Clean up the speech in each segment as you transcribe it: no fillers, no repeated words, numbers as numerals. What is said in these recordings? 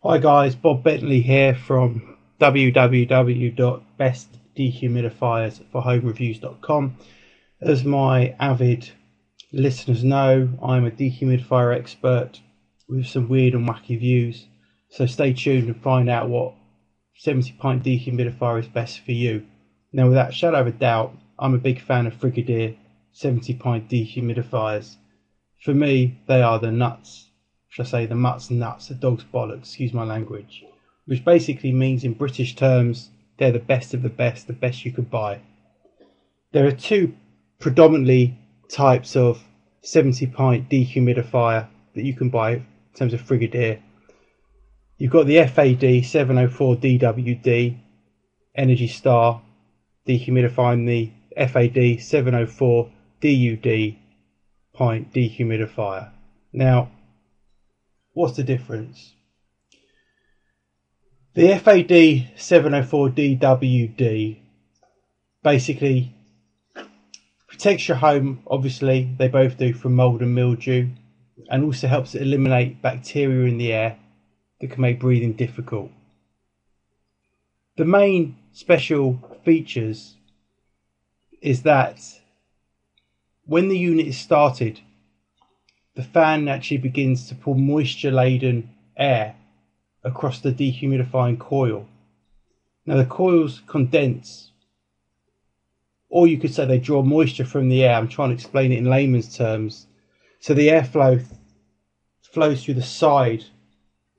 Hi guys, Bob Bentley here from www.bestdehumidifiersforhomereviews.com. As my avid listeners know, I'm a dehumidifier expert with some weird and wacky views. So stay tuned and find out what 70 pint dehumidifier is best for you. Now, without a shadow of a doubt, I'm a big fan of Frigidaire 70 pint dehumidifiers. For me, they are the nuts. Should I say the mutts nuts, the dog's bollocks, excuse my language, which basically means in British terms they're the best of the best you could buy. There are two predominantly types of 70 pint dehumidifier that you can buy in terms of Frigidaire. You've got the FAD 704 DWD Energy Star dehumidifier and the FAD 704 DUD pint dehumidifier. Now, what's the difference? The FAD 704 DWD basically protects your home, obviously they both do, from mould and mildew, and also helps to eliminate bacteria in the air that can make breathing difficult. The main special features is that when the unit is started, the fan actually begins to pull moisture-laden air across the dehumidifying coil. Now the coils condense, or you could say they draw moisture from the air. I'm trying to explain it in layman's terms. So the airflow flows through the side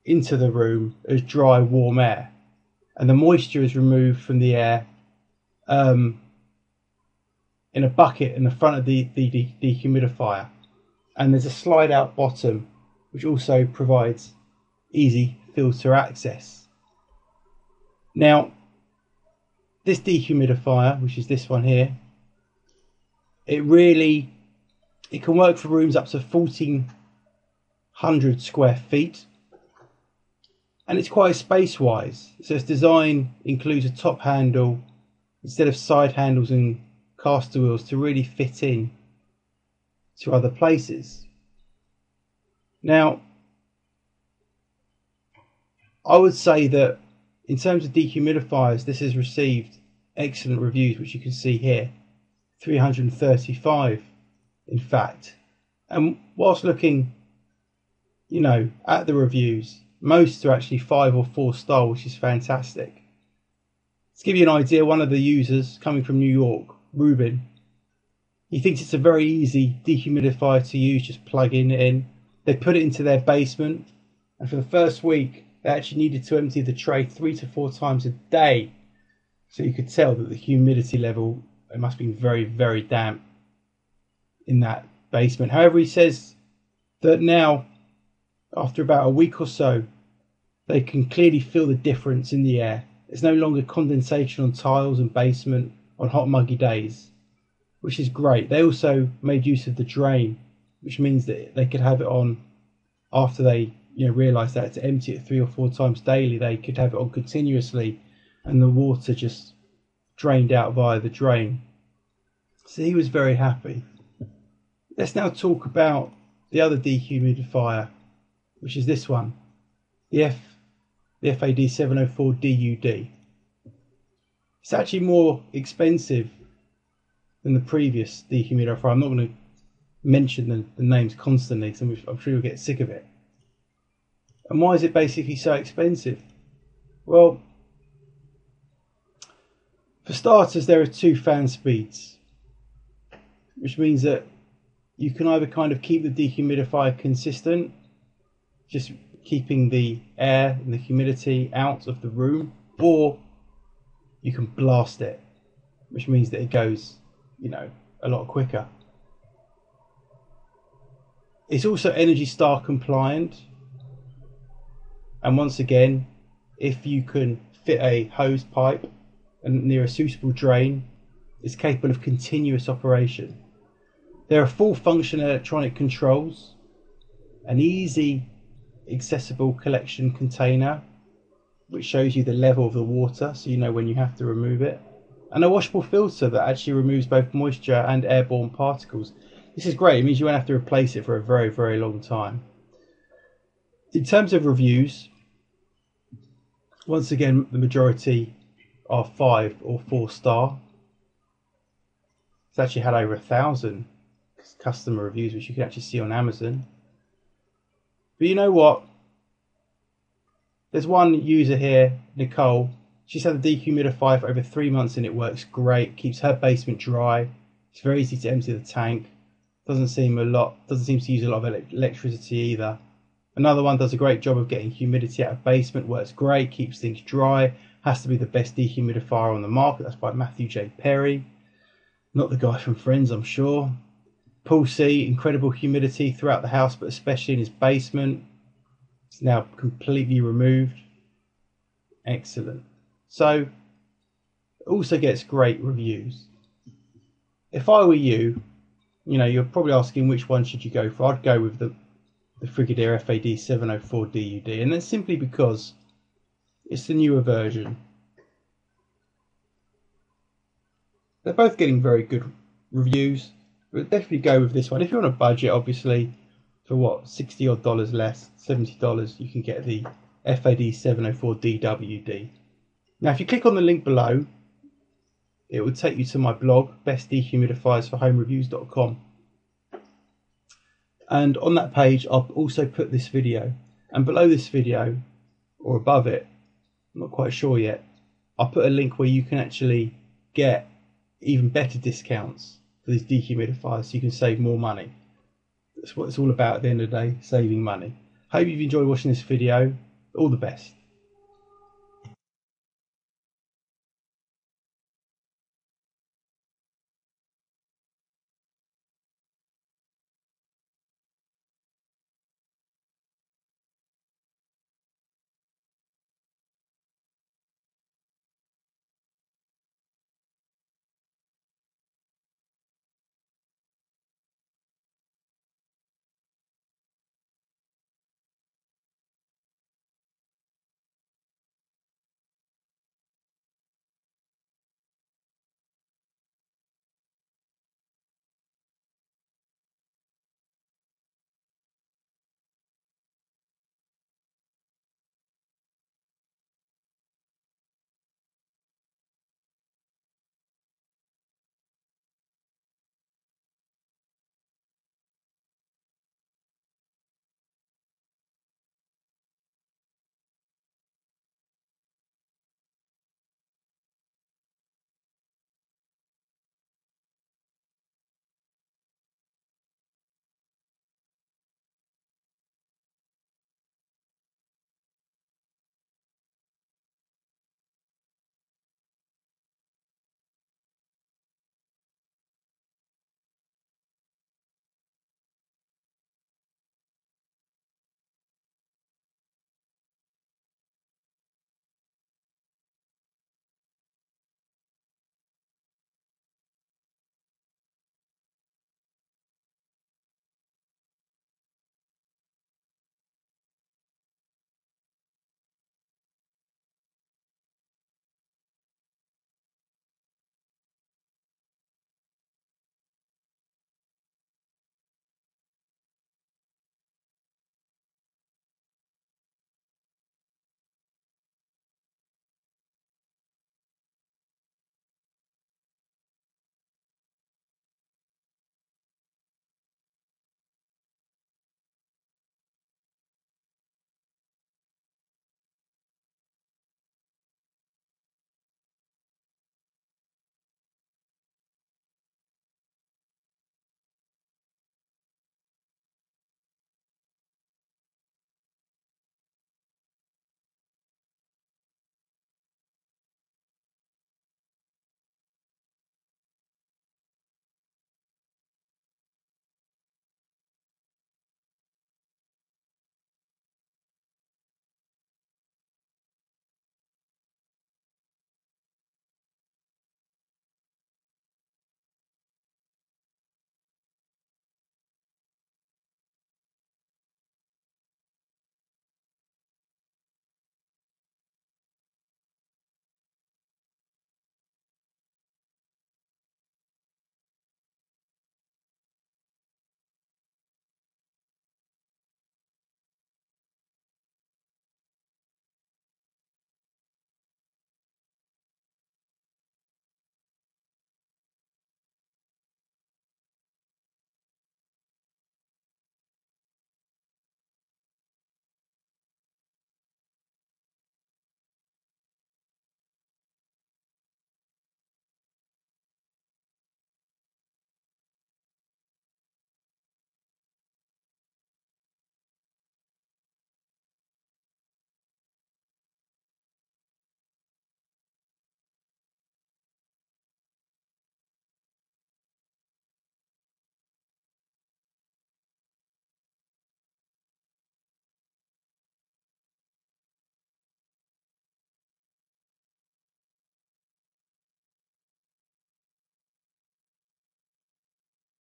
into the room as dry, warm air, and the moisture is removed from the air in a bucket in the front of the dehumidifier. And there's a slide out bottom which also provides easy filter access. Now this dehumidifier, which is this one here, it can work for rooms up to 1400 square feet, and it's quite space wise. So its design includes a top handle instead of side handles and caster wheels to really fit in to other places. Now, I would say that in terms of dehumidifiers, this has received excellent reviews, which you can see here, 335 in fact. And whilst looking, at the reviews, most are actually 5 or 4 star, which is fantastic. To give you an idea, one of the users coming from New York, Ruben, he thinks it's a very easy dehumidifier to use, just plugging it in. They put it into their basement, and for the first week they actually needed to empty the tray 3 to 4 times a day. So you could tell that the humidity level, it must be very, very damp in that basement. However, he says that now, after about a week or so, they can clearly feel the difference in the air. There's no longer condensation on tiles and basement on hot muggy days, which is great. They also made use of the drain, which means that they could have it on after they realised that to empty it 3 or 4 times daily. They could have it on continuously and the water just drained out via the drain. So he was very happy. Let's now talk about the other dehumidifier, which is this one, the FAD 704 DUD. It's actually more expensive than the previous dehumidifier. I'm not going to mention the names constantly, so I'm sure you'll get sick of it. And why is it basically so expensive? Well, for starters, there are 2 fan speeds, which means that you can either kind of keep the dehumidifier consistent, just keeping the air and the humidity out of the room, or you can blast it, which means that it goes, a lot quicker. It's also Energy Star compliant, and once again, if you can fit a hose pipe and near a suitable drain, it's capable of continuous operation. There are full function electronic controls, an easy accessible collection container which shows you the level of the water so you know when you have to remove it, and a washable filter that actually removes both moisture and airborne particles. This is great. It means you won't have to replace it for a very, very long time. In terms of reviews, Once again, the majority are 5 or 4 star. It's actually had over 1,000 customer reviews, which you can actually see on Amazon. But you know what? There's one user here, Nicole. She's had the dehumidifier for over 3 months and it works great. Keeps her basement dry. It's very easy to empty the tank. Doesn't seem to use a lot of electricity either. Another one does a great job of getting humidity out of basement. Works great. Keeps things dry. Has to be the best dehumidifier on the market. That's by Matthew J. Perry. Not the guy from Friends, I'm sure. Paul C. Incredible humidity throughout the house, but especially in his basement. It's now completely removed. Excellent. So, it also gets great reviews. If I were you, you're probably asking which one should you go for. I'd go with the Frigidaire FAD 704 DUD, and that's simply because it's the newer version. They're both getting very good reviews, but definitely go with this one. If you're on a budget, obviously, for what, $60 odd less, $70, you can get the FAD 704 DWD. Now, if you click on the link below, it will take you to my blog, bestdehumidifiersforhomereviews.com. And on that page, I'll also put this video. And below this video, or above it, I'm not quite sure yet, I'll put a link where you can actually get even better discounts for these dehumidifiers so you can save more money. That's what it's all about at the end of the day, saving money. Hope you've enjoyed watching this video. All the best.